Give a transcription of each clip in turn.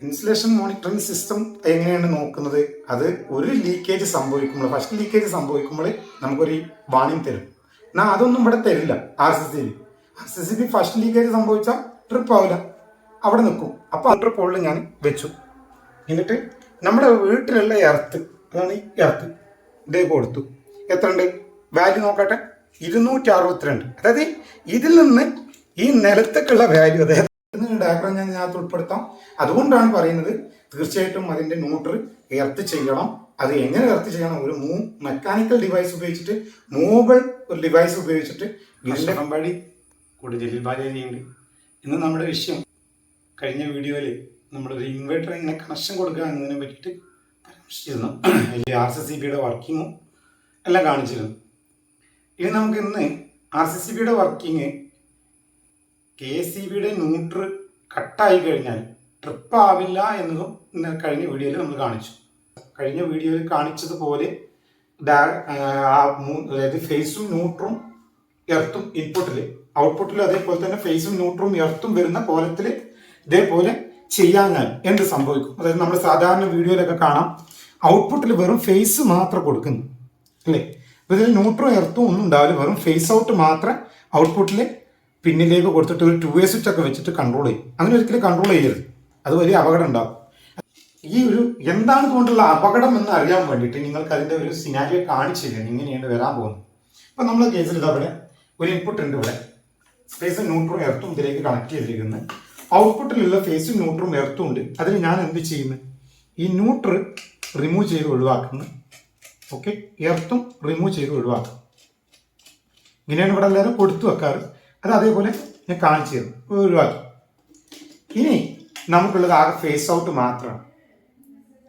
Insulation monitoring system എങ്ങനെയാണ് നോക്കുന്നത്? അത് ഒരു ലീക്കേജ് സംഭവിക്കുമ്പോൾ, ഫസ്റ്റ് ലീക്കേജ് സംഭവിക്കുമ്പോൾ നമുക്കൊരു വാണിംഗ് തരും. എന്നാൽ അതൊന്നും ഇവിടെ തരില്ല. RCCB ഫസ്റ്റ് ലീക്കേജ് സംഭവിച്ചാൽ ട്രിപ്പ് ആവില്ല, അവിടെ നിൽക്കും. അപ്പോൾ ആ ട്രിപ്പ് ഹോളിൽ ഞാൻ വെച്ചു. എന്നിട്ട് നമ്മുടെ വീട്ടിലുള്ള എർത്ത്, അതാണ് ഈ എർത്ത്, ഇതേ കൊടുത്തു. എത്ര ഉണ്ട് വാല്യൂ നോക്കട്ടെ, 262. അതായത് ഇതിൽ നിന്ന് ഈ നിലത്തേക്കുള്ള വാല്യൂ, അതായത് ഡയഗ്രാം ഞാൻ ഇതിനകത്ത് ഉൾപ്പെടുത്താം. അതുകൊണ്ടാണ് പറയുന്നത് തീർച്ചയായിട്ടും അതിന്റെ ന്യൂട്രൽ എർത്ത് ചെയ്യണം. അത് എങ്ങനെ എർത്ത് ചെയ്യണം? ഒരു മെക്കാനിക്കൽ ഡിവൈസ് ഉപയോഗിച്ചിട്ട്, മൂവബിൾ ഒരു ഡിവൈസ് ഉപയോഗിച്ചിട്ട്. ഇതിന്റെ കമ്പാടി കൂടെ ജലീൽ ബാജയുണ്ട്. ഇന്ന് നമ്മുടെ വിഷയം, കഴിഞ്ഞ വീഡിയോയിൽ നമ്മളൊരു ഇൻവെർട്ടർ എങ്ങനെ കണക്ഷൻ കൊടുക്കുക എന്നതിനെ പറ്റിയിട്ട് പരാമർശിച്ചിരുന്നു. അതിൽ RCCBയുടെ വർക്കിങ്ങും എല്ലാം കാണിച്ചിരുന്നു. ഇനി നമുക്ക് ഇന്ന് RCCBയുടെ വർക്കിങ്, KSEBയുടെ ന്യൂട്രൽ കട്ടായി കഴിഞ്ഞാൽ ട്രിപ്പ് ആവില്ല എന്നതും കഴിഞ്ഞ വീഡിയോയിൽ നമ്മൾ കാണിച്ചു. കഴിഞ്ഞ വീഡിയോയിൽ കാണിച്ചതുപോലെ അതായത് ഫേസും ന്യൂട്രും എർത്തും ഇൻപുട്ടിൽ, ഔട്ട്പുട്ടിൽ അതേപോലെ തന്നെ ഫേസും ന്യൂട്രും എർത്തും വരുന്ന കോലത്തിൽ ഇതേപോലെ ചെയ്യാഞ്ഞാൽ എന്ത് സംഭവിക്കും? അതായത് നമ്മൾ സാധാരണ വീഡിയോയിലൊക്കെ കാണാം, ഔട്ട്പുട്ടിൽ വെറും ഫേസ് മാത്രം കൊടുക്കുന്നു അല്ലേ? അപ്പോൾ ഇതിൽ ന്യൂട്രും എർത്തും ഒന്നും ഉണ്ടാവില്ല, വെറും ഫേസ് ഔട്ട് മാത്രം ഔട്ട്പുട്ടിൽ പിന്നിലേക്ക് കൊടുത്തിട്ട് ഒരു 2-way സ്വിച്ച് ഒക്കെ വെച്ചിട്ട് കൺട്രോൾ ചെയ്യും. അങ്ങനെ ഒരിക്കലും കൺട്രോൾ ചെയ്യരുത്, അത് വലിയ അപകടം ഉണ്ടാകും. ഈ ഒരു എന്താണ് ഇതുകൊണ്ടുള്ള അപകടം എന്ന് അറിയാൻ വേണ്ടിയിട്ട് നിങ്ങൾക്ക് അതിൻ്റെ ഒരു സിനാരിയോ കാണിച്ചു തരികയാണ്, ഇങ്ങനെയാണ് വരാൻ പോകുന്നത്. അപ്പം നമ്മൾ കേസിൽ ഇതവിടെ ഒരു ഇൻപുട്ട് ഉണ്ട്, ഇവിടെ ഫേസും ന്യൂട്രും എർത്തും ഇതിലേക്ക് കണക്ട് ചെയ്തിരിക്കുന്നത്. ഔട്ട്പുട്ടിലുള്ള ഫേസും ന്യൂട്രും എർത്തും ഉണ്ട്. അതിൽ ഞാൻ എന്ത് ചെയ്യുന്നത്? ഈ ന്യൂട്രൽ റിമൂവ് ചെയ്ത് ഒഴിവാക്കുന്നു. ഓക്കെ, എർത്തും റിമൂവ് ചെയ്ത് ഒഴിവാക്കും. ഇങ്ങനെയാണ് ഇവിടെ എല്ലാവരും കൊടുത്തു വെക്കാറ്. അത് അതേപോലെ ഞാൻ കാണിച്ചു തരും, ഒഴിവാക്കി. ഇനി നമുക്കുള്ളത് ആകെ ഫേസ് ഔട്ട് മാത്രമാണ്.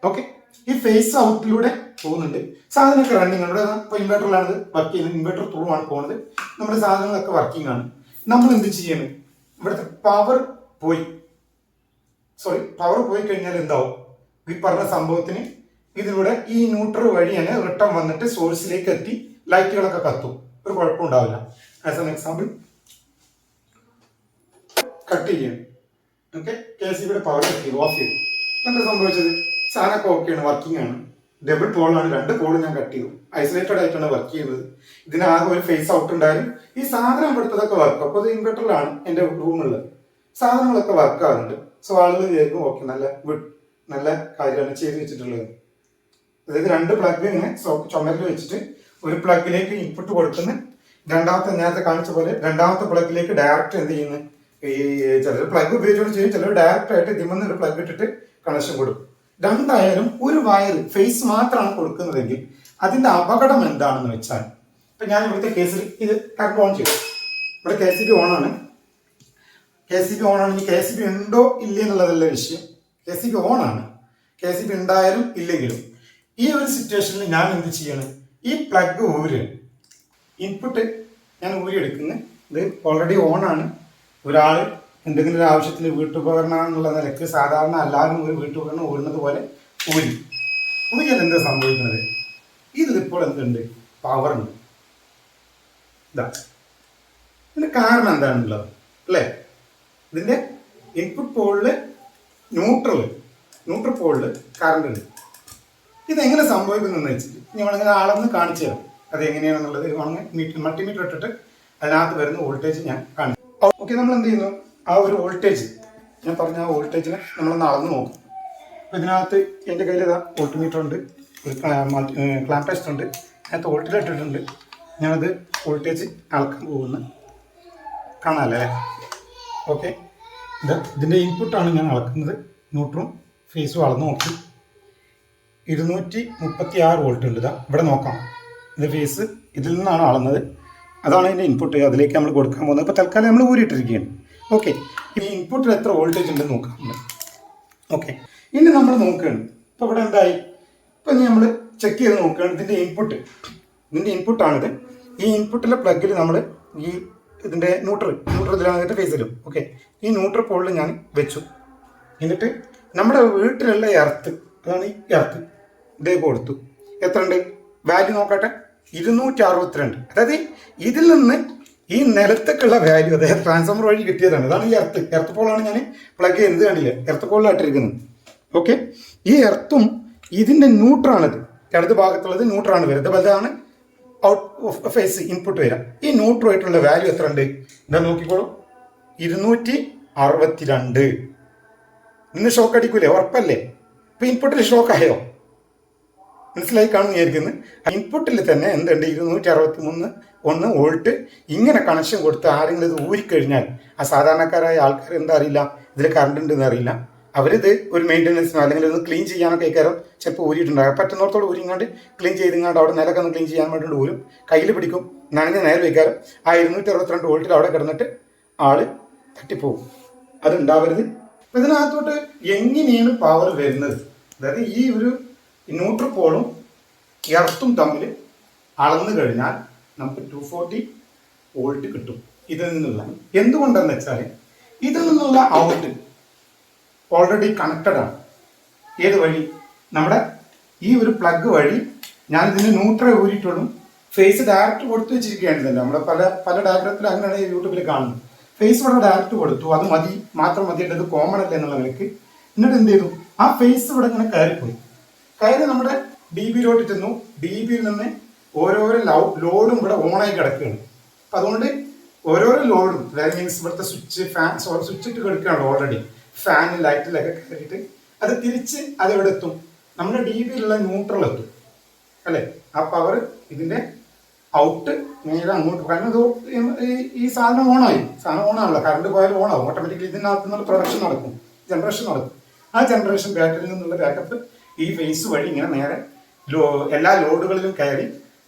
ഓക്കെ, ഈ ഫേസ് ഔട്ടിലൂടെ പോകുന്നുണ്ട്. സാധനമൊക്കെ റണ്ണിങ് ആണ്. ഇവിടെ ഇപ്പോൾ ഇൻവെർട്ടറിലാണ് വർക്ക് ചെയ്യുന്നത്, ഇൻവെർട്ടർ ത്രൂ ആണ് പോകുന്നത്. നമ്മുടെ സാധനങ്ങളൊക്കെ വർക്കിംഗ് ആണ്. നമ്മൾ എന്ത് ചെയ്യണം? ഇവിടുത്തെ പവർ പോയി കഴിഞ്ഞാൽ എന്താവും? ഈ പറഞ്ഞ സംഭവത്തിന് ഇതിലൂടെ ഈ ന്യൂട്രൽ വഴി തന്നെ റിട്ടേൺ വന്നിട്ട് സോഴ്സിലേക്ക് എത്തി ലൈറ്റുകളൊക്കെ കത്തും, ഒരു കുഴപ്പം ഉണ്ടാവില്ല. ആസ് എൻ എക്സാമ്പിൾ കട്ട് ചെയ്യണം. ഓക്കെ, KSEBയുടെ പവർ ഓഫ് ചെയ്തു. എന്താ സംഭവിച്ചത്? സാധനമൊക്കെ ഓക്കെയാണ്, വർക്കിംഗ് ആണ്. ഡബിൾ പോളാണ്, 2 പോൾ ഞാൻ കട്ട് ചെയ്തു. ഐസൊലേറ്റഡ് ആയിട്ടാണ് വർക്ക് ചെയ്യുന്നത്. ഇതിനാകെ ഒരു ഫേസ് ഔട്ട് ഉണ്ടായാലും ഈ സാധനം ഇവിടുത്തതൊക്കെ വർക്ക്. അപ്പോൾ അത് ഇൻവെർട്ടറിലാണ് എൻ്റെ റൂമുള്ളത്, സാധനങ്ങളൊക്കെ വർക്ക് ആകുന്നുണ്ട്. സോ ആളുകൾ വിചാരിക്കും ഓക്കെ, നല്ല കാര്യമാണ് ചെയ്ത് വെച്ചിട്ടുള്ളത്. അതായത് 2 പ്ലഗ് ഇങ്ങനെ ചുമരിൽ വെച്ചിട്ട് ഒരു പ്ലഗിലേക്ക് ഇൻപുട്ട് കൊടുക്കുന്ന, രണ്ടാമത്തെ നേരത്തെ കാണിച്ച പോലെ രണ്ടാമത്തെ പ്ലഗിലേക്ക് ഡയറക്റ്റ് എന്ത് ചെയ്യുന്നത്? ഈ ചിലർ പ്ലഗ് ഉപയോഗിച്ചുകൊണ്ട് ചെയ്യും, ചിലർ ഡയറക്റ്റ് ആയിട്ട് ഇതിമെന്ന് ഒരു പ്ലഗ് ഇട്ടിട്ട് കണക്ഷൻ കൊടുക്കും. രണ്ടായാലും ഒരു വയർ ഫേസ് മാത്രമാണ് കൊടുക്കുന്നതെങ്കിൽ അതിന്റെ അപകടം എന്താണെന്ന് വെച്ചാൽ, ഇപ്പൊ ഞാൻ ഇവിടുത്തെ കേസിൽ ഇത് കറണ്ട് ഓൺ ചെയ്തു. ഇവിടെ KSEB ഓണാണ്. ഇനി KSEB ഉണ്ടോ ഇല്ലേ എന്നുള്ളതല്ല വിഷയം. KSEB ഓണാണ്. KSEB ഉണ്ടായാലും ഇല്ലെങ്കിലും ഈ ഒരു സിറ്റുവേഷനിൽ ഞാൻ എന്ത് ചെയ്യണം? ഈ പ്ലഗ് ഇൻപുട്ട് ഞാൻ ഊരിയെടുക്കുന്നത്. ഇത് ഓൾറെഡി ഓണാണ്. ഒരാൾ എന്തെങ്കിലും ഒരു ആവശ്യത്തിന് വീട്ടുപകരണം എന്നുള്ള നിലയ്ക്ക് സാധാരണ എല്ലാവരും ഒരു വീട്ടുപകരണം ഊരുന്നത് പോലെ ഊരിയാൽ എന്താ സംഭവിക്കുന്നത്? ഇതിലിപ്പോൾ എന്തുണ്ട്? പവർ ഉണ്ട്. ഇതാ ഇതിന്റെ കാരണം എന്താണുള്ളത് അല്ലേ? ഇതിന്റെ ഇൻപുട്ട് പോളില് ന്യൂട്രൽ പോളില് കറണ്ട് ഉണ്ട്. ഇതെങ്ങനെ സംഭവിക്കുന്നതെന്ന് വെച്ചിട്ട് ഞങ്ങളിങ്ങനെ അളന്ന് കാണിച്ചു തരാം. അത് എങ്ങനെയാണെന്നുള്ളത് മൾട്ടിമീറ്റർ ഇട്ടിട്ട് അതിനകത്ത് വരുന്ന വോൾട്ടേജ് ഞാൻ കാണിച്ചു. ഓക്കെ, നമ്മൾ എന്ത് ചെയ്യുന്നു? ആ ഒരു വോൾട്ടേജ് ഞാൻ പറഞ്ഞ ആ വോൾട്ടേജിനെ നമ്മളൊന്ന് അളന്ന് നോക്കും. അപ്പോൾ ഇതിനകത്ത് എൻ്റെ കയ്യിൽ ഇതാ വോൾട്ട്മീറ്റർ ഉണ്ട്, ഒരു ക്ലാമ്പ് ടെസ്റ്റ് ഉണ്ട്, അതിനകത്ത് വോൾട്ടേജ് ഇട്ടിട്ടുണ്ട്. ഞാനത് വോൾട്ടേജ് അളക്കാൻ പോകുന്നു. കാണാമല്ലേ? ഓക്കെ, ഇതിൻ്റെ ഇൻപുട്ടാണ് ഞാൻ അളക്കുന്നത്. ന്യൂട്രും ഫേസും അളന്ന് നോക്കി 236 വോൾട്ട് ഉണ്ട്. ഇതാ ഇവിടെ നോക്കാം, ഇത് ഫേസ് ഇതിൽ നിന്നാണ് അളന്നത്. അതാണ് ഇതിൻ്റെ ഇൻപുട്ട്, അതിലേക്ക് നമ്മൾ കൊടുക്കാൻ പോകുന്നത്. ഇപ്പോൾ തൽക്കാലം നമ്മൾ ഊരിയിട്ടിരിക്കുകയാണ്. ഓക്കെ, ഈ ഇൻപുട്ടിൽ എത്ര വോൾട്ടേജ് ഉണ്ടെന്ന് നോക്കാം. ഓക്കെ, ഇനി നമ്മൾ നോക്കുകയാണ്. ഇപ്പോൾ ഇവിടെ എന്തായി? ഇപ്പോൾ ഇനി നമ്മൾ ചെക്ക് ചെയ്ത് നോക്കുകയാണ്. ഇതിൻ്റെ ഇൻപുട്ടാണിത്. ഈ ഇൻപുട്ടിലെ പ്ലഗിൽ നമ്മൾ ഈ ഇതിൻ്റെ ന്യൂട്രൽ ഇതിലാണ് ഫേസിലും. ഓക്കെ, ഈ ന്യൂട്രൽ പോളിൽ ഞാൻ വെച്ചു. എന്നിട്ട് നമ്മുടെ വീട്ടിലുള്ള എർത്ത്, അതാണ് ഈ എർത്ത്, ഇതേ കൊടുത്തു. എത്ര ഉണ്ട് വാല്യൂ നോക്കട്ടെ? 262. അതായത് ഇതിൽ നിന്ന് ഈ നിലത്തേക്കുള്ള വാല്യൂ, അതായത് ട്രാൻസ്ഫോമർ വഴി കിട്ടിയതാണ്. അതാണ് ഈ എർത്ത് പോളാണ് ഞാൻ പ്ലഗ് ചെയ്യുന്നത്. കണ്ടില്ലേ? എർത്ത് പോളിലായിട്ടിരിക്കുന്നത്. ഓക്കെ, ഈ എർത്തും ഇതിന്റെ ന്യൂട്രാണിത്, ഇടത് ഭാഗത്തുള്ളത് ന്യൂട്രാണ് വരുന്നത്, വലുതാണ് ഔട്ട് ഫേസ് ഇൻപുട്ട് വരാം. ഈ ന്യൂട്രുമായിട്ടുള്ള വാല്യൂ എത്ര ഉണ്ട്? എന്താ നോക്കിക്കോളൂ, 262. ഇന്ന് ഷോക്ക് അടിക്കൂലേ? ഉറപ്പല്ലേ? ഇപ്പൊ ഇൻപുട്ടിൽ ഷോക്ക് ആയോ? മനസ്സിലായി കാണും വിചാരിക്കുന്നു. ഇൻപുട്ടിൽ തന്നെ എന്തുണ്ട്, 263 വോൾട്ട് ഇങ്ങനെ കണക്ഷൻ കൊടുത്ത് ആരെങ്കിലും ഇത് ഊരിക്കഴിഞ്ഞാൽ ആ സാധാരണക്കാരായ ആൾക്കാർ എന്താ അറിയില്ല, ഇതിൽ കറണ്ട് ഉണ്ടെന്ന് അറിയില്ല. അവരിത് ഒരു മെയിൻ്റനൻസിനോ അല്ലെങ്കിൽ ഒന്ന് ക്ലീൻ ചെയ്യാനൊക്കെ കയറും, ചിലപ്പോൾ ഊരിയിട്ടുണ്ടാകും. പറ്റുന്നിടത്തോളം ഊരിങ്ങാണ്ട് ക്ലീൻ ചെയ്തിങ്ങാണ്ട് അവിടെ നിലക്കെ ഒന്ന് ക്ലീൻ ചെയ്യാൻ വേണ്ടിയിട്ട് ഊരും, കയ്യിൽ പിടിക്കും, നനഞ്ഞ നേരെ വയ്ക്കാറും ആ 262 വോൾട്ടിൽ അവിടെ കിടന്നിട്ട് ആള് തട്ടിപ്പോകും. അതുണ്ടാവരുത്. അപ്പം ഇതിനകത്തോട്ട് എങ്ങനെയാണ് പവർ വരുന്നത്? അതായത് ഈ ഒരു ന്യൂട്രൽ പോളും എർത്തും തമ്മിൽ അളന്നു കഴിഞ്ഞാൽ നമുക്ക് 240 വോൾട്ട് കിട്ടും ഇതിൽ നിന്നുള്ള. എന്തുകൊണ്ടെന്ന് വെച്ചാൽ ഇതിൽ നിന്നുള്ള ഔട്ട് ഓൾറെഡി കണക്റ്റഡ് ആണ്. ഏത് വഴി? നമ്മുടെ ഈ ഒരു പ്ലഗ് വഴി. ഞാൻ ഇതിന് ന്യൂട്രൽ ഊരിയിട്ടുള്ളൂ, ഫേസ് ഡയറക്റ്റ് കൊടുത്തു വെച്ചിരിക്കുകയാണ്. ഇതിൻ്റെ നമ്മുടെ പല ഡയഗ്രത്തിൽ അങ്ങനെയാണ് യൂട്യൂബിൽ കാണുന്നത്. ഫേസ് ഇവിടെ ഡയറക്റ്റ് കൊടുത്തു, അത് മതി, മാത്രം മതിയായിട്ട് ഇത് കോമൺ അല്ലേ എന്നുള്ള നിലയ്ക്ക്. എന്നിട്ട് എന്ത് ചെയ്തു, ആ ഫേസ് ഇവിടെ ഇങ്ങനെ കയറിപ്പോയി. കയറി നമ്മുടെ DB-ലോട്ട് ചെന്നു. DB-യിൽ നിന്ന് ഓരോരോ ലോഡും ഇവിടെ ഓണായി കിടക്കുകയാണ്. അപ്പം അതുകൊണ്ട് ഓരോരോ ലോഡും, അതായത് മീൻസ് ഇവിടുത്തെ സ്വിച്ച്, ഫാൻ, സ്വിച്ച് ഇട്ട് കിടക്കുകയാണ് ഓൾറെഡി, ഫാനും ലൈറ്റിലൊക്കെ കയറിയിട്ട് അത് തിരിച്ച് അതെവിടെ എത്തും? നമ്മുടെ DB-യിലുള്ള ന്യൂട്രൽ എത്തും അല്ലേ? ആ പവർ ഇതിന്റെ ഔട്ട് നേരെ അങ്ങോട്ട്. കാരണം ഇത് ഈ സാധനം ഓണായി, സാധനം ഓണാണല്ലോ, കറണ്ട് പോയാലും ഓണാവും ഓട്ടോമാറ്റിക്കലി. ഇതിനകത്ത് നിന്നുള്ള പ്രൊഡക്ഷൻ നടക്കും, ജനറേഷൻ നടക്കും. ആ ജനറേഷൻ ബാറ്ററിയിൽ നിന്നുള്ള ബാക്കപ്പ് ഈ ഫേസ് വഴി ഇങ്ങനെ നേരെ എല്ലാ ലോഡുകളിലും കയറി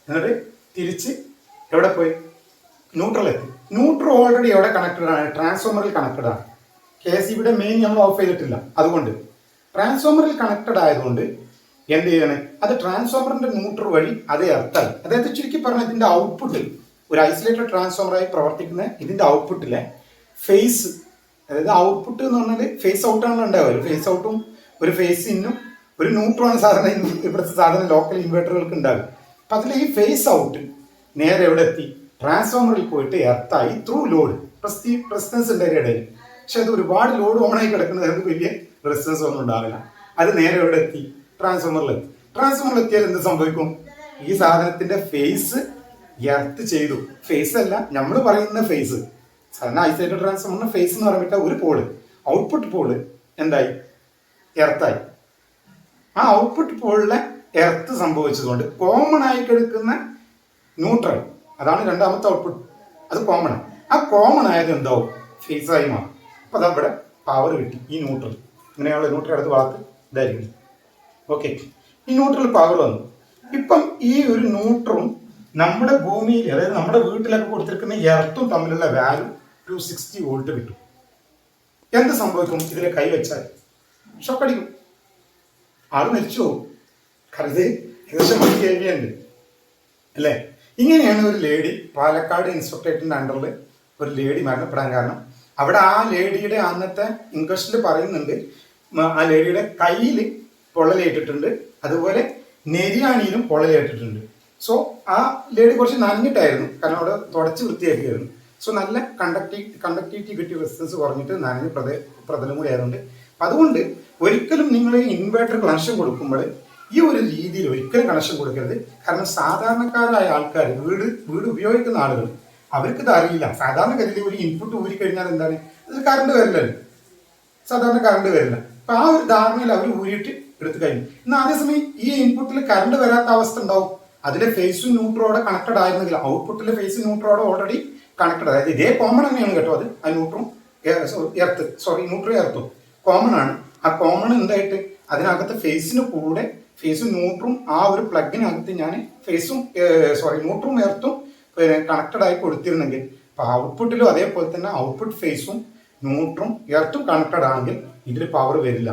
എന്നിട്ട് തിരിച്ച് എവിടെ പോയി? ന്യൂട്രൽ എത്തി. ന്യൂട്രൽ ഓൾറെഡി എവിടെ കണക്റ്റഡ് ആണ്? ട്രാൻസ്ഫോമറിൽ കണക്റ്റഡ് ആണ്. KSEBയുടെ മെയിൻ നമ്മൾ ഓഫ് ചെയ്തിട്ടില്ല. അതുകൊണ്ട് ട്രാൻസ്ഫോമറിൽ കണക്റ്റഡ് ആയതുകൊണ്ട് എന്ത് ചെയ്യണേ, അത് ട്രാൻസ്ഫോമറിന്റെ ന്യൂട്രൽ വഴി അത് എർത്തായി. അതായത് ചുരുക്കി പറഞ്ഞാൽ ഇതിന്റെ ഔട്ട്പുട്ട് ഒരു ഐസൊലേറ്റഡ് ട്രാൻസ്ഫോമറായി പ്രവർത്തിക്കുന്ന ഇതിന്റെ ഔട്ട്പുട്ടിലെ ഫേസ്, അതായത് ഔട്ട്പുട്ട് എന്ന് പറഞ്ഞാൽ ഫേസ് ഔട്ടാണ് ഉണ്ടാവുക. ഫേസ് ഔട്ടും ഒരു ഫേസ് ഇന്നും ഒരു ന്യൂട്രലാണ് സാധാരണ ഇവിടുത്തെ സാധാരണ ലോക്കൽ ഇൻവേർട്ടറുകൾക്ക് ഉണ്ടാകും. അപ്പം അതിൽ ഈ ഫേസ് ഔട്ട് നേരെ എവിടെ എത്തി? ട്രാൻസ്ഫോമറിൽ പോയിട്ട് എർത്തായി ത്രൂ ലോഡ്. റെസിസ്റ്റൻസ് ഉണ്ട് ഇടയിൽ, പക്ഷെ അത് ഒരുപാട് ലോഡ് ഓണായി കിടക്കുന്നത് അത് വലിയ റെസിസ്റ്റൻസ് ഒന്നും ഉണ്ടാവില്ല. അത് നേരെ എവിടെ എത്തി? ട്രാൻസ്ഫോമറിലെത്തി. ട്രാൻസ്ഫോമറിൽ എത്തിയാൽ എന്ത് സംഭവിക്കും? ഈ സാധനത്തിന്റെ ഫേസ് എർത്ത് ചെയ്തു. ഫേസ് അല്ല നമ്മൾ പറയുന്ന ഫേസ്, സാധാരണ ഐസൊലേറ്റഡ് ട്രാൻസ്ഫോമറിന്റെ ഫേസ് എന്ന് പറഞ്ഞിട്ട് ഒരു പോള്, ഔട്ട്പുട്ട് പോള് എന്തായി? എർത്തായി. ആ ഔട്ട്പുട്ട് പോളിലെ എർത്ത് സംഭവിച്ചതുകൊണ്ട് കോമൺ ആയി കിടക്കുന്ന ന്യൂട്രൽ, അതാണ് രണ്ടാമത്തെ ഔട്ട്പുട്ട്, അത് കോമൺ ആണ്. ആ കോമൺ ആയത് എന്താവും? ഫേസായി മാറും. അപ്പൊ അതവിടെ പവർ കിട്ടി. ഈ ന്യൂട്രൽ ഇങ്ങനെയുള്ള ന്യൂട്രൽ അടുത്ത് ഭാഗത്ത് ഇതായിരിക്കും. ഓക്കെ, ഈ ന്യൂട്രൽ പവർ വന്നു. ഇപ്പം ഈ ഒരു ന്യൂട്രലും നമ്മുടെ ഭൂമിയിൽ, അതായത് നമ്മുടെ വീട്ടിലൊക്കെ കൊടുത്തിരിക്കുന്ന എർത്തും തമ്മിലുള്ള വാല്യൂ 260 വോൾട്ട് കിട്ടും. എന്ത് സംഭവിക്കും? ഇതിലെ കൈവച്ചാൽ ഷോക്കടിക്കും, ആള് മരിച്ചു പോകും. കാരണം ഇത് ഏകദേശം 1 kV ഉണ്ട് അല്ലേ? ഇങ്ങനെയാണ് ഒരു ലേഡി, പാലക്കാട് ഇൻസ്പെക്ടറേറ്റിന്റെ അണ്ടറിൽ ഒരു ലേഡി മരണപ്പെടാൻ കാരണം. അവിടെ ആ ലേഡിയുടെ അന്നത്തെ ഇൻക്വസ്റ്റിൽ പറയുന്നുണ്ട്, ആ ലേഡിയുടെ കയ്യിൽ പൊള്ളലേറ്റിട്ടുണ്ട്, അതുപോലെ നെരിയാണിയിലും പൊള്ളലേറ്റിട്ടുണ്ട്. സോ ആ ലേഡി കുറച്ച് നനഞ്ഞിട്ടായിരുന്നു, കാരണം അവിടെ തുടച്ച് വൃത്തിയാക്കിയായിരുന്നു. സോ നല്ല കണ്ടക്ടിവിറ്റി കിട്ടിയ റെസിസ്റ്റൻസ് കുറഞ്ഞിട്ട് നനഞ്ഞ പ്രതലം കൂടി ആയതുകൊണ്ട്. അതുകൊണ്ട് ഒരിക്കലും നിങ്ങൾ ഇൻവേർട്ടർ കണക്ഷൻ കൊടുക്കുമ്പോൾ ഈ ഒരു രീതിയിൽ ഒരിക്കലും കണക്ഷൻ കൊടുക്കരുത്. കാരണം സാധാരണക്കാരായ ആൾക്കാർ, വീട് ഉപയോഗിക്കുന്ന ആളുകൾ, അവർക്ക് ഇത് അറിയില്ല. സാധാരണ ഗതിയിൽ ഒരു ഇൻപുട്ട് ഊരി കഴിഞ്ഞാൽ എന്താണ്, അതിൽ കറണ്ട് വരില്ലല്ലോ, സാധാരണ കറണ്ട് വരില്ല. അപ്പൊ ആ ഒരു ധാരണയിൽ അവർ ഊരിയിട്ട് എടുത്തു കഴിഞ്ഞു. എന്നാൽ അതേസമയം ഈ ഇൻപുട്ടിൽ കറണ്ട് വരാത്ത അവസ്ഥ ഉണ്ടാവും. അതിലെ ഫേസും ന്യൂട്രോടെ കണക്റ്റഡ് ആയിരുന്നെങ്കിൽ, ഔട്ട്പുട്ടിലെ ഫേസും ന്യൂട്രോടെ ഓൾറെഡി കണക്റ്റഡ്, അതായത് ഇതേ കോമൺ തന്നെയാണ് കേട്ടോ. അത് ആ ന്യൂട്രും ന്യൂട്രും എർത്തും കോമൺ ആണ്. ആ കോമൺ എന്തായിട്ട് അതിനകത്ത് ഫേസിന് കൂടെ ഫേസും ന്യൂട്രും ആ ഒരു പ്ലഗിനകത്ത് ഞാൻ ന്യൂട്രും എർത്തും കണക്റ്റഡ് ആയി കൊടുത്തിരുന്നെങ്കിൽ, അപ്പൊ ഔട്ട്പുട്ടിലും അതേപോലെ തന്നെ ഔട്ട്പുട്ട് ഫേസും ന്യൂട്രും എർത്തും കണക്റ്റഡ് ആണെങ്കിൽ ഇതിൽ പവർ വരില്ല.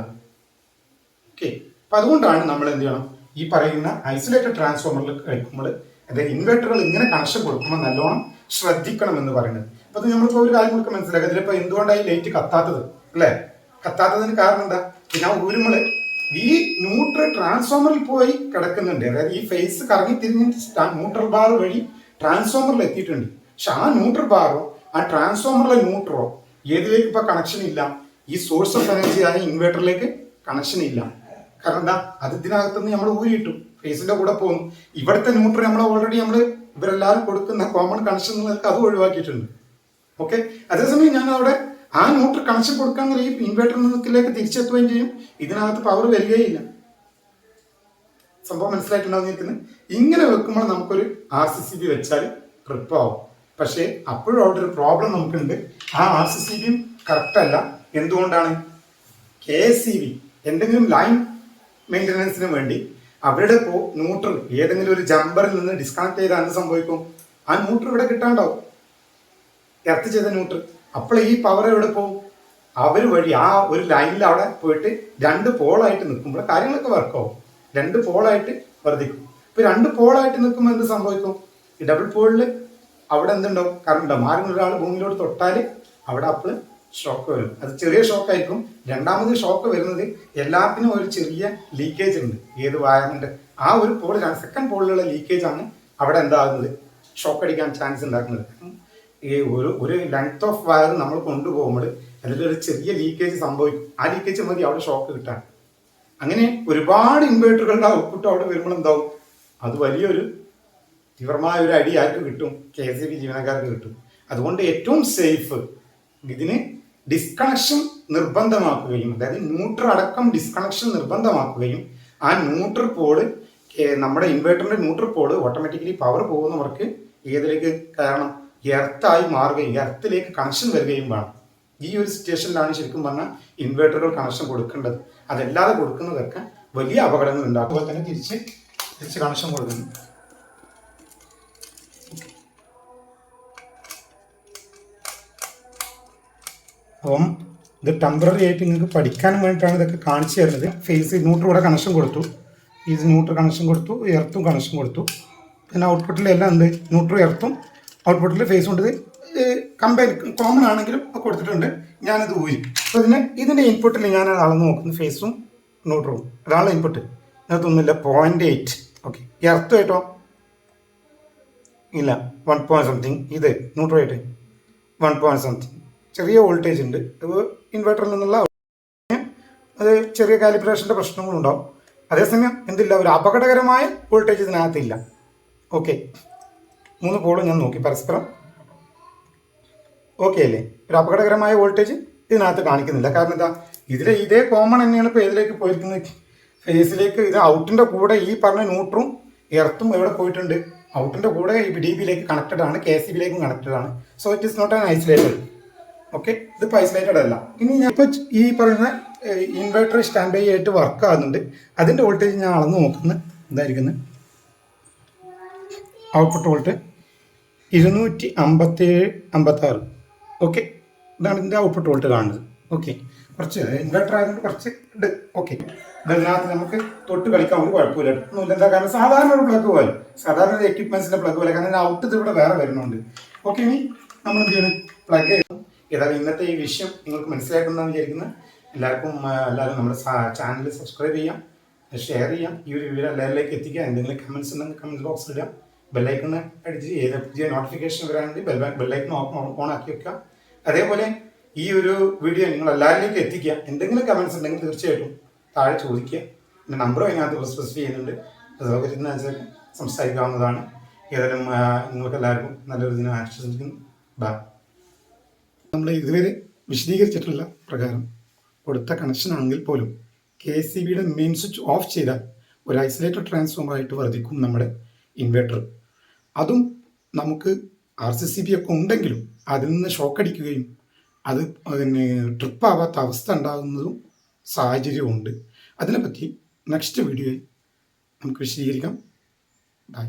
ഓക്കെ, അപ്പൊ അതുകൊണ്ടാണ് നമ്മൾ എന്ത് ചെയ്യണം, ഈ പറയുന്ന ഐസൊലേറ്റഡ് ട്രാൻസ്ഫോമറിൽ കഴിക്കുമ്പോൾ, അതായത് ഇൻവെർട്ടറുകൾ ഇങ്ങനെ കണക്ഷൻ കൊടുക്കുമ്പോൾ നല്ലോണം ശ്രദ്ധിക്കണം എന്ന് പറയുന്നത്. അപ്പൊ അത് നമ്മളിപ്പോൾ ഒരു കാര്യം നമുക്ക് മനസ്സിലാക്കാം, ഇതിലിപ്പോ എന്തുകൊണ്ടാണ് ഈ ലൈറ്റ് കത്താത്തത് അല്ലേ? കത്താത്തതിന് കാരണം എന്താ? പിന്നെ ഊരുമ്പോൾ ഈ ന്യൂട്രൽ ട്രാൻസ്ഫോമറിൽ പോയി കിടക്കുന്നുണ്ട്. അതായത് ഈ ഫേസ് കറങ്ങി തിരിഞ്ഞിട്ട് ന്യൂട്രൽ ബാർ വഴി ട്രാൻസ്ഫോമറിൽ എത്തിയിട്ടുണ്ട്. പക്ഷെ ആ ന്യൂട്രൽ ബാറോ ആ ട്രാൻസ്ഫോമറിലെ ന്യൂട്രോ ഏതിലേക്ക് ഇപ്പൊ കണക്ഷൻ ഇല്ല, ഈ സോഴ്സ് ഓഫ് എനർജി ആയ ഇൻവേർട്ടറിലേക്ക് കണക്ഷൻ ഇല്ല. കാരണം എന്താ, അത് ഇതിനകത്തുനിന്ന് നമ്മൾ ഊരിയിട്ടു, ഫേസിന്റെ കൂടെ പോകുന്നു. ഇവിടുത്തെ ന്യൂട്രൽ നമ്മൾ ഓൾറെഡി ഇവരെല്ലാവരും കൊടുക്കുന്ന കോമൺ കണക്ഷൻ നിങ്ങൾക്ക് അത് ഒഴിവാക്കിയിട്ടുണ്ട്. ഓക്കെ, അതേസമയം ഞാൻ അവിടെ ആ ന്യൂട്രൽ കണക്ഷൻ കൊടുക്കാൻ ഈ ഇൻവേർട്ടറിലേക്ക് തിരിച്ചെത്തുകയും ചെയ്യും. ഇതിനകത്ത് പവർ വരികയില്ല. സംഭവം മനസ്സിലായിട്ടുണ്ടാവുന്നത്. ഇങ്ങനെ വെക്കുമ്പോൾ നമുക്കൊരു RCCB വെച്ചാൽ ട്രിപ്പ് ആവും. പക്ഷേ അപ്പോഴും അവിടെ ഒരു പ്രോബ്ലം നമുക്കുണ്ട്. ആ RCCBയും കറക്റ്റ് അല്ല. എന്തുകൊണ്ടാണ്? KSEB എന്തെങ്കിലും ലൈൻ മെയിൻ്റനൻസിന് വേണ്ടി അവരുടെ ന്യൂട്രൽ ഏതെങ്കിലും ഒരു ജമ്പറിൽ നിന്ന് ഡിസ്കണക്ട് ചെയ്താൽ എന്ത് സംഭവിക്കും? ആ ന്യൂട്രൽ ഇവിടെ കിട്ടാണ്ടാവും, എർത്ത് ചെയ്ത ന്യൂട്രൽ. അപ്പോൾ ഈ പവർ എവിടെ പോകും? അവർ വഴി ആ ഒരു ലൈനിൽ അവിടെ പോയിട്ട് 2 പോളായിട്ട് നിൽക്കുമ്പോൾ കാര്യങ്ങളൊക്കെ വർക്കാവും. 2 പോളായിട്ട് വർദ്ധിക്കും. ഇപ്പൊ 2 പോളായിട്ട് നിൽക്കുമ്പോൾ എന്ത് സംഭവിക്കും? ഈ ഡബിൾ പോളിൽ അവിടെ എന്തുണ്ടാവും? കറണ്ട് ഉണ്ടാവും. ആരെങ്കിലും ഒരാൾ ഭൂമിയിലോട്ട് തൊട്ടാൽ അവിടെ അപ്പോൾ ഷോക്ക് വരും. അത് ചെറിയ ഷോക്കായിരിക്കും. രണ്ടാമത് ഷോക്ക് വരുന്നത് എല്ലാത്തിനും ഒരു ചെറിയ ലീക്കേജ് ഉണ്ട്. ഏത് വയറിന്റെ ആ ഒരു പോൾ, സെക്കൻഡ് പോളിലുള്ള ലീക്കേജ് ആണ് അവിടെ എന്താകുന്നത്? ഷോക്ക് അടിക്കാൻ ചാൻസ് ഉണ്ടാക്കുന്നത്. ഈ ഒരു ലെങ്ത് ഓഫ് വയർ നമ്മൾ കൊണ്ടുപോകുമ്പോൾ അതിലൊരു ചെറിയ ലീക്കേജ് സംഭവിക്കും. ആ ലീക്കേജ് മതി അവിടെ ഷോക്ക് കിട്ടാൻ. അങ്ങനെ ഒരുപാട് ഇൻവേർട്ടറുകളുടെ ഔട്ട്പുട്ട് അവിടെ വരുമ്പോൾ എന്താവും? അത് വലിയൊരു തീവ്രമായ ഒരു അടി ആർക്ക് കിട്ടും? KSEB ജീവനക്കാർക്ക് കിട്ടും. അതുകൊണ്ട് ഏറ്റവും സേഫ് ഇതിന് ഡിസ്കണക്ഷൻ നിർബന്ധമാക്കുകയും, അതായത് ന്യൂട്രൽ അടക്കം ഡിസ്കണക്ഷൻ നിർബന്ധമാക്കുകയും, ആ ന്യൂട്രൽ പോള് നമ്മുടെ ഇൻവേർട്ടറിന്റെ ന്യൂട്രൽ പോള് ഓട്ടോമാറ്റിക്കലി പവർ പോകുന്നവർക്ക് ഏതിലേക്ക് കയറണം? എർത്തായി മാറുകയും എർത്തിലേക്ക് കണക്ഷൻ വരികയും വേണം. ഈ ഒരു സിറ്റുവേഷനിലാണ് ശരിക്കും പറഞ്ഞാൽ ഇൻവേർട്ടറുകൾ കണക്ഷൻ കൊടുക്കേണ്ടത്. അതല്ലാതെ കൊടുക്കുന്നതൊക്കെ വലിയ അപകടങ്ങൾ ഉണ്ടാക്കും. അതുപോലെ തന്നെ തിരിച്ച് കണക്ഷൻ കൊടുക്കുന്നു. അപ്പം ഇത് ടെമ്പററി ആയിട്ട് നിങ്ങൾക്ക് പഠിക്കാൻ വേണ്ടിയിട്ടാണ് ഇതൊക്കെ കാണിച്ചു തരുന്നത്. ഫേസ് ന്യൂട്രൽ ഇവിടെ കണക്ഷൻ കൊടുത്തു, ഇത് ന്യൂട്രൽ കണക്ഷൻ കൊടുത്തു, എർത്തും കണക്ഷൻ കൊടുത്തു. പിന്നെ ഔട്ട്പുട്ടിലെല്ലാം എന്ത്? ന്യൂട്രൽ എർത്തും ഔട്ട്പുട്ടിൽ ഫേസ് കൊണ്ട് കമ്പൈൻ കോമൺ ആണെങ്കിലും കൊടുത്തിട്ടുണ്ട്. ഞാനത് ഊരി. അപ്പോൾ ഇതിൻ്റെ ഇൻപുട്ടിൽ ഞാൻ അളന്ന് നോക്കുന്നു, ഫേസും ന്യൂട്രലും. അതാണ് ഇൻപുട്ട്. അതിനകത്തൊന്നുമില്ല. 0.8. ഓക്കെ, എർത്ത് കേട്ടോ ഇല്ല, 1 പോയിന്റ് സംതിങ്. ഇത് ന്യൂട്രലായിട്ട് 1 പോയിന്റ് സംതിങ്. ചെറിയ വോൾട്ടേജ് ഉണ്ട്. ഇൻവെർട്ടറിൽ നിന്നുള്ള അത് ചെറിയ കാലിബ്രേഷൻ്റെ പ്രശ്നങ്ങളുണ്ടാവും. അതേസമയം എന്തില്ല, ഒരു അപകടകരമായ വോൾട്ടേജ് ഇതിനകത്തില്ല. ഓക്കെ, 3 പോളും ഞാൻ നോക്കി പരസ്പരം ഓക്കെ അല്ലേ? ഒരു അപകടകരമായ വോൾട്ടേജ് ഇതിനകത്ത് കാണിക്കുന്നില്ല. കാരണം എന്താ, ഇതേ കോമൺ തന്നെയാണ് ഇപ്പോൾ ഏതിലേക്ക് പോയിരിക്കുന്നത്? ഫേസിലേക്ക്. ഇത് ഔട്ടിൻ്റെ കൂടെ ഈ പറഞ്ഞ ന്യൂട്രും എർത്തും എവിടെ പോയിട്ടുണ്ട്? ഔട്ടിൻ്റെ കൂടെ ഈ DBയിലേക്ക് കണക്റ്റഡ് ആണ്, KSEBയിലേക്കും കണക്റ്റഡ് ആണ്. So it is not an isolated. Okay, ഇതിപ്പോൾ ഐസൊലേറ്റഡ് അല്ല. ഇനി ഞാൻ ഇപ്പോൾ ഈ പറയുന്ന ഇൻവെർട്ടർ സ്റ്റാൻഡ് ബൈ ആയിട്ട് വർക്ക് ആകുന്നുണ്ട്. അതിൻ്റെ വോൾട്ടേജ് ഞാൻ അളന്ന് നോക്കുന്നത് എന്തായിരിക്കുന്നത്? Output volt 257-56. ഓക്കെ, ഇതാണ് ഇതിൻ്റെ ഔട്ട്പുട്ട് വോൾട്ട് കാണുന്നത്. ഓക്കെ, കുറച്ച് ഇൻവെർട്ടർ ആയതുകൊണ്ട് കുറച്ച് ഉണ്ട്. ഓക്കെ, ഇതിനകത്ത് നമുക്ക് തൊട്ട് കളിക്കാൻ ഒരു കുഴപ്പമില്ല. ഒന്നുമില്ല. എന്താ കാരണം സാധാരണ ഒരു പ്ലഗ് പോലെ, സാധാരണ ഒരു എക്യുപ്മെന്റ്സിന്റെ പ്ലഗ് പോലെ. കാരണം ഔട്ട് ഇവിടെ വേറെ വരുന്നുണ്ട്. ഓക്കെ, ഇനി നമ്മൾ എന്ത് ചെയ്യണം? പ്ലഗ് ചെയ്യണം. ഏതായാലും ഇന്നത്തെ ഈ വിഷയം നിങ്ങൾക്ക് മനസ്സിലാക്കുമെന്നാണ് വിചാരിക്കുന്നത്. എല്ലാവരും നമ്മുടെ ചാനൽ സബ്സ്ക്രൈബ് ചെയ്യാം, ഷെയർ ചെയ്യാം, ഈ ഒരു വിവരം എല്ലാവരിലേക്ക് എത്തിക്കുക. എന്തെങ്കിലും കമൻസ് ഉണ്ടെങ്കിൽ കമൻറ്റ് ബോക്സിൽ ഇടാം. ബെല്ലൈക്കണ് അടിച്ച് ഏത് പുതിയ നോട്ടിഫിക്കേഷൻ വരാണെങ്കിൽ ബെല്ലൈക്കൺ ഓൺ ആക്കി വെക്കുക. അതേപോലെ ഈ ഒരു വീഡിയോ നിങ്ങൾ എല്ലാവരിലേക്കും എത്തിക്കുക. എന്തെങ്കിലും കമൻസ് ഉണ്ടെങ്കിൽ തീർച്ചയായിട്ടും താഴെ ചോദിക്കുക. എൻ്റെ നമ്പറും അതിനകത്ത് സ്പെസിഫൈ ചെയ്യുന്നുണ്ട്. സൗകര്യത്തിനനുസരിച്ച് സംസാരിക്കാവുന്നതാണ്. ഏതായാലും നിങ്ങൾക്ക് എല്ലാവർക്കും നല്ലൊരു ദിനം ആശംസിക്കുന്നു. ബൈ. നമ്മൾ ഇതുവരെ വിശദീകരിച്ചിട്ടുള്ള പ്രകാരം കൊടുത്ത കണക്ഷൻ ആണെങ്കിൽ പോലും KSEBയുടെ മെയിൻ സ്വിച്ച് ഓഫ് ചെയ്താൽ ഒരു ഐസൊലേറ്റഡ് ട്രാൻസ്ഫോമറായിട്ട് വർദ്ധിക്കും നമ്മുടെ ഇൻവെർട്ടർ. അതും നമുക്ക് RCCB ഒക്കെ ഉണ്ടെങ്കിലും അതിൽ നിന്ന് ഷോക്ക് അടിക്കുകയും അത് ട്രിപ്പ് ആവാത്ത അവസ്ഥ ഉണ്ടാകുന്നതും സാഹചര്യമുണ്ട്. അതിനെപ്പറ്റി നെക്സ്റ്റ് വീഡിയോയിൽ നമുക്ക് വിശദീകരിക്കാം. ബൈ.